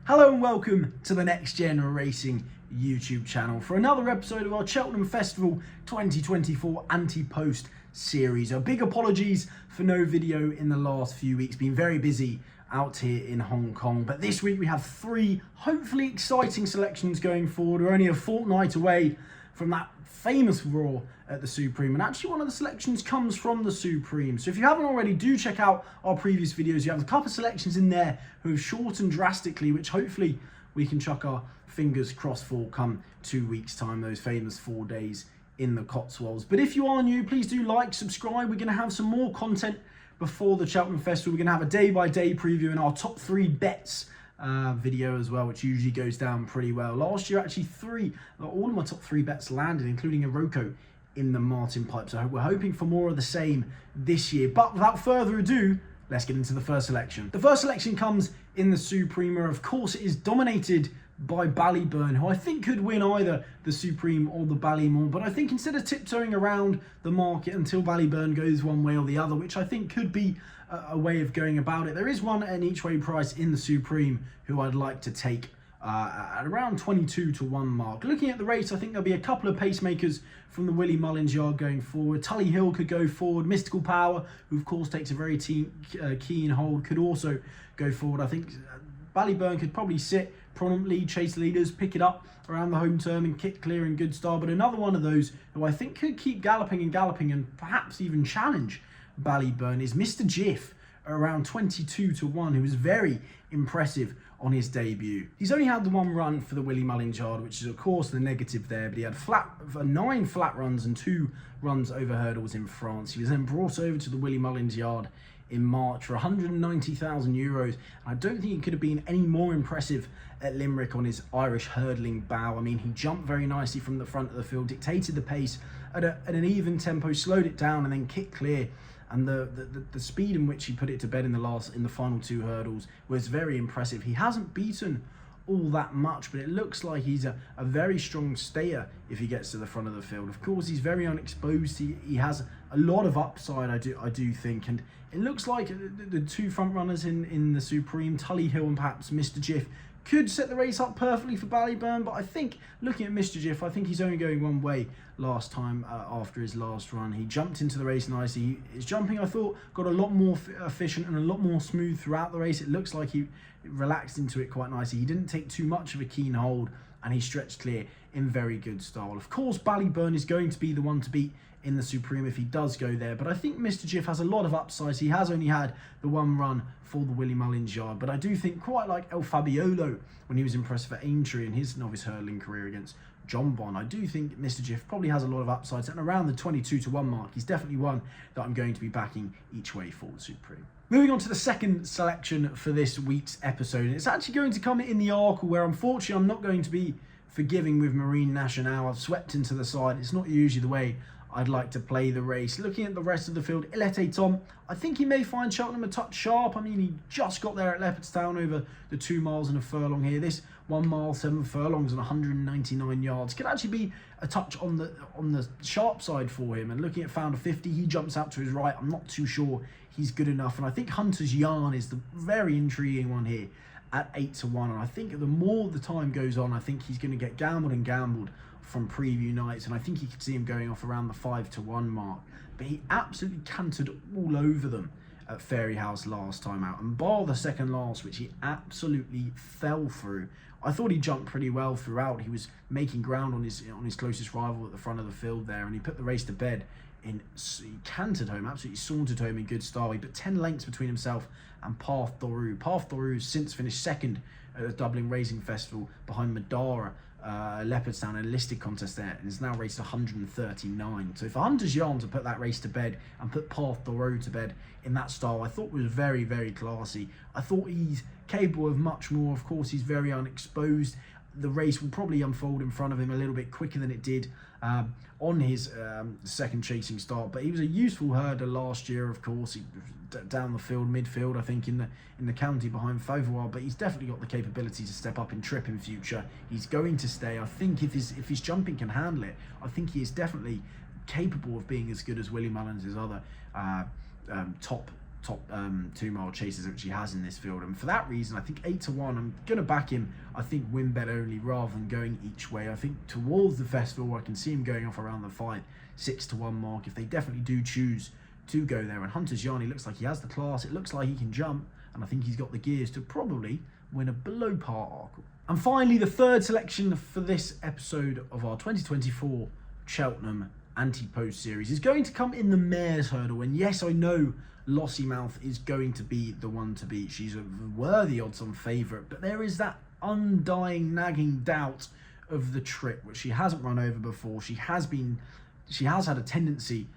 Hello and welcome to the Next Gen Racing YouTube channel for another episode of our Cheltenham Festival 2024 Ante Post series. A big apologies for no video in the last few weeks, been very busy out here in Hong Kong, but this week we have three hopefully exciting selections going forward. We're only a fortnight away from that famous Raw at the Supreme, and actually one of the selections comes from the Supreme. So if you haven't already, do check out our previous videos. You have a couple of selections in there who have shortened drastically, which hopefully we can chuck our fingers crossed for come 2 weeks time, those famous 4 days in the Cotswolds. But if you are new, please do like, subscribe. We're going to have some more content before the Cheltenham Festival. We're going to have a day-by-day preview in our top 3 bets video as well, which usually goes down pretty well. Last year, actually, all of my top 3 bets landed, including a Roko in the Martin Pipe. So we're hoping for more of the same this year. But without further ado, let's get into the first selection. The first selection comes in the Supreme. Of course, it is dominated by Ballyburn, who I think could win either the Supreme or the Ballymore. But I think instead of tiptoeing around the market until Ballyburn goes one way or the other, which I think could be a way of going about it, there is one at an each way price in the Supreme who I'd like to take at around 22 to 1 mark. Looking at the race, I think there'll be a couple of pacemakers from the Willie Mullins yard going forward. Tully Hill could go forward. Mystical Power, who of course takes a very keen hold, could also go forward. I think Ballyburn could probably sit prominently, chase leaders, pick it up around the home turn and kick clear in good style. But another one of those who I think could keep galloping and perhaps even challenge Ballyburn is Mr. Jiff, around 22 to 1, who was very impressive on his debut. He's only had the one run for the Willie Mullins yard, which is of course the negative there, but he had 9 flat runs and 2 runs over hurdles in France. He was then brought over to the Willie Mullins yard in March for €190,000. And I don't think he could have been any more impressive at Limerick on his Irish hurdling bow. I mean, he jumped very nicely from the front of the field, dictated the pace at an even tempo, slowed it down and then kicked clear. And the speed in which he put it to bed in the final 2 hurdles was very impressive. He hasn't beaten all that much, but it looks like he's a very strong stayer if he gets to the front of the field. Of course, he's very unexposed. He has a lot of upside, I do think, and it looks like the 2 front runners in the Supreme, Tully Hill and perhaps Mr. Jiff, could set the race up perfectly for Ballyburn. But I think, looking at Mr. Jiff, I think he's only going one way last time after his last run. He jumped into the race nicely. His jumping, I thought, got a lot more efficient and a lot more smooth throughout the race. It looks like he relaxed into it quite nicely. He didn't take too much of a keen hold and he stretched clear in very good style. Of course, Ballyburn is going to be the one to beat in the Supreme if he does go there, but I think Mr. Jiff has a lot of upsides. He has only had the 1 run for the Willie Mullins yard, but I do think, quite like El Fabiolo when he was impressive for Aintree in his novice hurdling career against John Bon, I do think Mr. Jiff probably has a lot of upsides, and around the 22 to 1 mark, he's definitely one that I'm going to be backing each way for the Supreme. Moving on to the second selection for this week's episode, and it's actually going to come in the Arkle, where unfortunately I'm not going to be forgiving with Marine Nationale. I've swept into the side. It's not usually the way I'd like to play the race. Looking at the rest of the field, Ilete Tom, I think he may find Cheltenham a touch sharp. I mean, he just got there at Leopardstown over the 2 miles and a furlong here. This 1 mile, 7 furlongs and 199 yards could actually be a touch on the sharp side for him. And looking at Founder 50, he jumps out to his right. I'm not too sure he's good enough. And I think Hunter's Yarn is the very intriguing one here at 8 to 1. And I think the more the time goes on, I think he's going to get gambled from preview nights, and I think you could see him going off around the 5 to 1 mark. But he absolutely cantered all over them at Fairyhouse last time out, and bar the second last, which he absolutely fell through. I thought he jumped pretty well throughout. He was making ground on his closest rival at the front of the field there, and he put the race to bed. He cantered home, absolutely sauntered home in good style. He put 10 lengths between himself and Path Doru. Path Doru has since finished second at the Dublin Racing Festival behind Madara, Leopardstown, a listed contest there, and is now raced 139. So for Hunter's Yarn to put that race to bed and put Path Doru to bed in that style, I thought was very, very classy. I thought he's capable of much more. Of course, he's very unexposed. The race will probably unfold in front of him a little bit quicker than it did on his second chasing start, but he was a useful herder last year. Of course, he down the field, midfield, I think in the county behind Fauvois, but he's definitely got the capability to step up in trip in future. He's going to stay. I think if his jumping can handle it, I think he is definitely capable of being as good as Willie Mullins' other top top 2 mile chasers that she has in this field. And for that reason, I think 8-1, I'm going to back him, I think, win bet only rather than going each way. I think towards the festival, I can see him going off around the 5-6-1 mark if they definitely do choose to go there. And Hunter's Yarn, he looks like he has the class, it looks like he can jump, and I think he's got the gears to probably win a below par Arkle. And finally, the third selection for this episode of our 2024 Cheltenham Ante Post series is going to come in the mare's hurdle. And yes, I know Lossiemouth is going to be the one to beat. She's a worthy odds-on favourite, but there is that undying, nagging doubt of the trip, which she hasn't run over before. She has had a tendency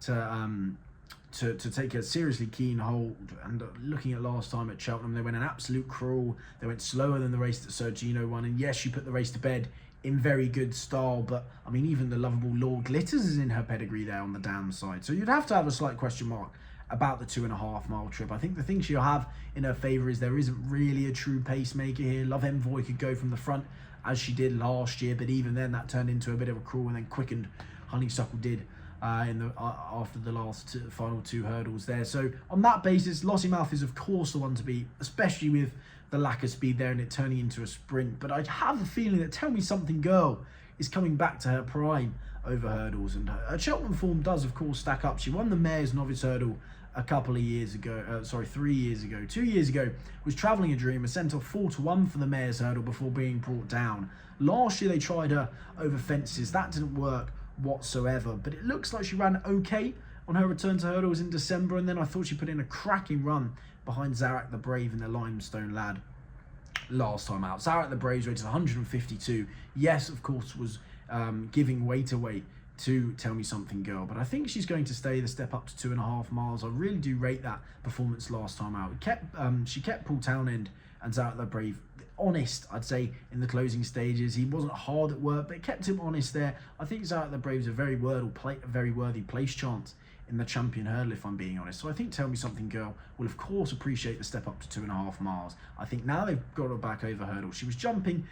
to take a seriously keen hold, and looking at last time at Cheltenham, they went an absolute crawl. They went slower than the race that Sergino won, and yes, she put the race to bed in very good style, but I mean, even the lovable Lord Glitters is in her pedigree there on the downside, so you'd have to have a slight question mark about the 2.5 mile trip. I think the thing she'll have in her favour is there isn't really a true pacemaker here. Love Envoy could go from the front as she did last year, but even then that turned into a bit of a crawl and then quickened. Honeysuckle did after the final 2 hurdles there. So on that basis, Lossiemouth is of course the one to beat, especially with the lack of speed there and it turning into a sprint. But I have a feeling that Tell Me Something Girl is coming back to her prime over hurdles, and her Cheltenham form does of course stack up. She won the Mayor's Novice Hurdle a couple of years ago, 3 years ago. 2 years ago was Travelling a Dream, was sent off 4-1 for the Mayor's Hurdle before being brought down. Last year they tried her over fences, that didn't work whatsoever, but it looks like she ran okay on her return to hurdles in December, and then I thought she put in a cracking run behind Zarak the Brave and the Limestone Lad last time out. Zarak the Brave's rated 152. Yes, of course, was giving weight away to Tell Me Something Girl, but I think she's going to stay the step up to 2.5 miles. I really do rate that performance last time out. She kept Paul Townend and Zarak the Brave honest, I'd say, in the closing stages. He wasn't hard at work, but it kept him honest there. I think Zarak the Brave's a very worthy place chance in the champion hurdle, if I'm being honest. So I think Tell Me Something Girl will of course appreciate the step up to 2.5 miles. I think now they've got her back over hurdle. She was jumping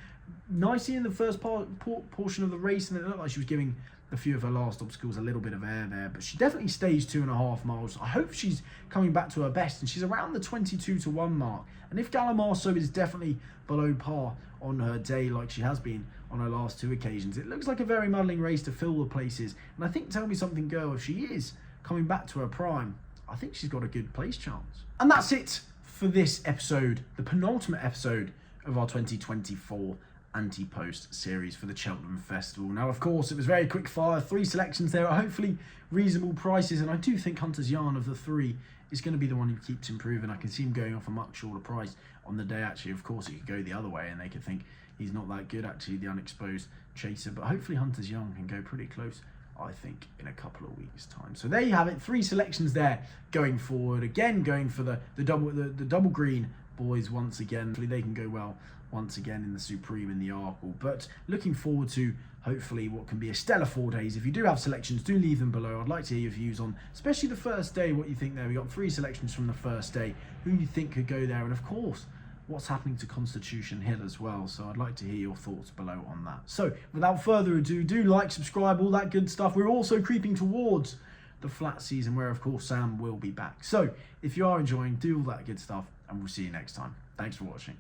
nicely in the first portion of the race, and it looked like she was giving a few of her last obstacles a little bit of air there, but she definitely stays 2.5 miles. I hope she's coming back to her best, and she's around the 22-1 mark. And if Galamarso is definitely below par on her day like she has been on her last 2 occasions, it looks like a very muddling race to fill the places. And I think Tell Me Something Girl, if she is coming back to her prime, I think she's got a good place chance. And that's it for this episode, the penultimate episode of our 2024 Ante Post series for the Cheltenham Festival. Now, of course, it was very quick fire, 3 selections there are hopefully reasonable prices, and I do think Hunter's Yarn of the 3 is going to be the one who keeps improving. I can see him going off a much shorter price on the day. Actually, of course, it could go the other way and they could think he's not that good, actually, the unexposed chaser, but hopefully Hunter's Yarn can go pretty close, I think, in a couple of weeks' time. So there you have it, 3 selections there going forward. Again, going for the double green boys once again. Hopefully they can go well once again in the Supreme and the Arkle. But looking forward to hopefully what can be a stellar 4 days. If you do have selections, do leave them below. I'd like to hear your views on, especially the first day, what you think there. We got 3 selections from the first day. Who you think could go there? And of course, what's happening to Constitution Hill as well. So I'd like to hear your thoughts below on that. So without further ado, do like, subscribe, all that good stuff. We're also creeping towards the flat season where of course Sam will be back. So if you are enjoying, do all that good stuff, and we'll see you next time. Thanks for watching.